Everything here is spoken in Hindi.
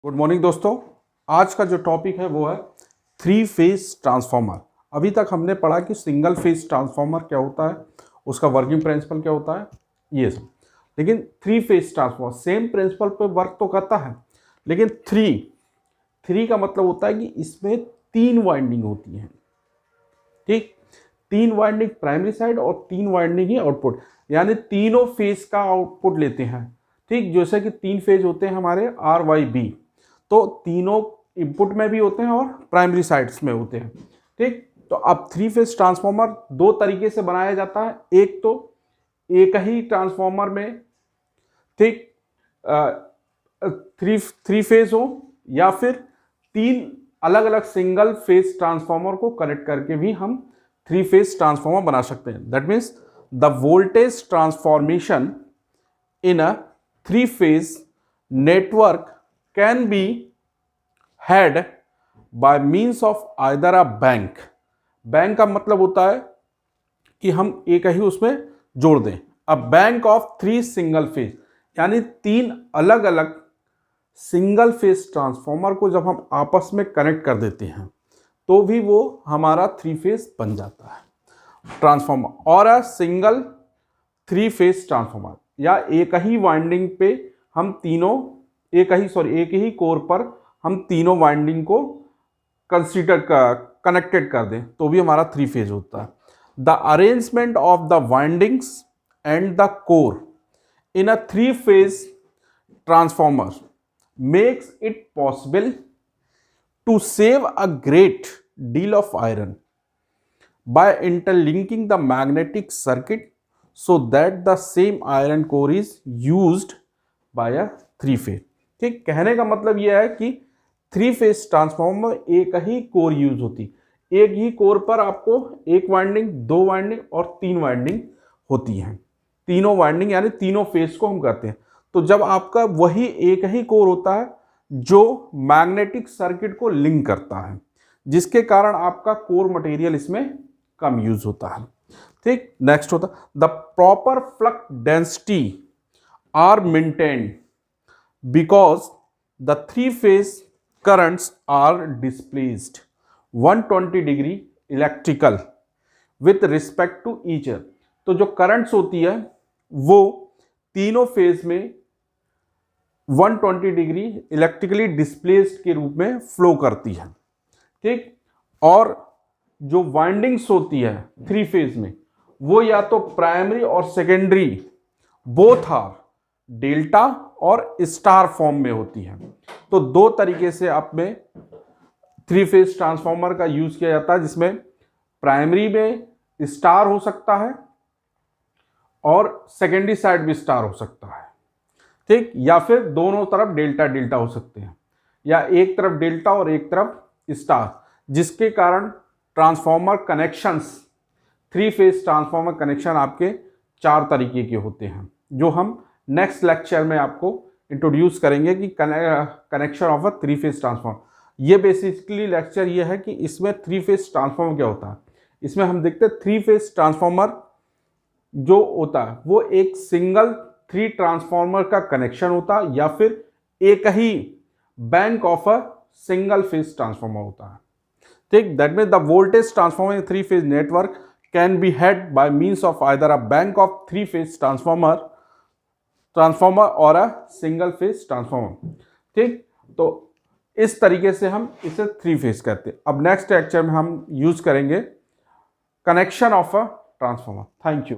गुड मॉर्निंग दोस्तों। आज का जो टॉपिक है वो है थ्री फेज ट्रांसफार्मर। अभी तक हमने पढ़ा कि सिंगल फेज ट्रांसफार्मर क्या होता है, उसका वर्किंग प्रिंसिपल क्या होता है, ये सब। लेकिन three phase transformer same principle पे वर्क तो करता है, लेकिन थ्री का मतलब होता है कि इसमें तीन वाइंडिंग होती हैं। ठीक, तीन वाइंडिंग प्राइमरी साइड और तीन वाइंडिंग ही आउटपुट, यानी तीनों फेज का आउटपुट लेते हैं। ठीक, जैसे कि तीन फेज होते हैं हमारे आर वाई बी, तो तीनों इनपुट में भी होते हैं और प्राइमरी साइड्स में होते हैं। ठीक, तो अब थ्री फेज ट्रांसफार्मर दो तरीके से बनाया जाता है। एक तो एक ही ट्रांसफार्मर में ठीक थ्री फेज हो, या फिर तीन अलग अलग सिंगल फेज ट्रांसफार्मर को कनेक्ट करके भी हम थ्री फेज ट्रांसफार्मर बना सकते हैं। That means the voltage transformation in a three phase network can be had by means of either a bank। Bank का मतलब होता है कि हम एक ही उसमें जोड़ दें। A bank of three single phase, यानी तीन अलग अलग सिंगल फेज ट्रांसफार्मर को जब हम आपस में कनेक्ट कर देते हैं तो भी वो हमारा थ्री फेज बन जाता है ट्रांसफार्मर। और a single three phase transformer, या एक ही वाइंडिंग पे हम तीनों एक ही कोर पर हम तीनों वाइंडिंग को कंसीडर कनेक्टेड कर दें तो भी हमारा थ्री फेज होता है। The arrangement of the windings and the core in a three phase transformer makes it possible to save a great deal of iron by interlinking the magnetic circuit so that the same iron core is used by a three phase। ठीक, कहने का मतलब यह है कि थ्री फेज ट्रांसफार्मर में एक ही कोर यूज होती, एक ही कोर पर आपको एक वाइंडिंग, दो वाइंडिंग और तीन वाइंडिंग होती हैं। तीनों वाइंडिंग यानी तीनों फेज को हम कहते हैं। तो जब आपका वही एक ही कोर होता है जो मैग्नेटिक सर्किट को लिंक करता है, जिसके कारण आपका कोर मटेरियल इसमें कम यूज होता है। ठीक, नेक्स्ट होता the proper flux density are maintained because the three phase currents are displaced 120 degree electrical with respect to each other. तो जो करंट्स होती है वो तीनों फेज में 120 डिग्री इलेक्ट्रिकली डिस्प्लेस्ड के रूप में फ्लो करती है। ठीक, और जो वाइंडिंग्स होती है थ्री फेज में वो या तो प्राइमरी और सेकेंडरी बोथ आर डेल्टा और स्टार फॉर्म में होती है। तो दो तरीके से आप में थ्री फेज ट्रांसफार्मर का यूज किया जाता है, जिसमें प्राइमरी में स्टार हो सकता है और सेकेंडरी साइड भी स्टार हो सकता है। ठीक, या फिर दोनों तरफ डेल्टा डेल्टा हो सकते हैं, या एक तरफ डेल्टा और एक तरफ स्टार, जिसके कारण transformer connections three phase transformer connection आपके चार तरीके के होते हैं, जो हम नेक्स्ट लेक्चर में आपको इंट्रोड्यूस करेंगे कि connection of a three phase transformer. ये बेसिकली लेक्चर ये है कि इसमें थ्री फेज ट्रांसफार्मर क्या होता है। इसमें हम देखते हैं थ्री फेज ट्रांसफार्मर जो होता है वो एक सिंगल थ्री ट्रांसफार्मर का कनेक्शन होता है, या फिर एक ही bank of a single phase transformer होता है। ठीक, that means the voltage transformer in three phase network can be had by means of either a bank of three phase transformer or a single phase transformer। ठीक, तो इस तरीके से हम इसे थ्री फेज कहते हैं। अब नेक्स्ट लेक्चर में हम यूज करेंगे connection of a transformer. Thank you.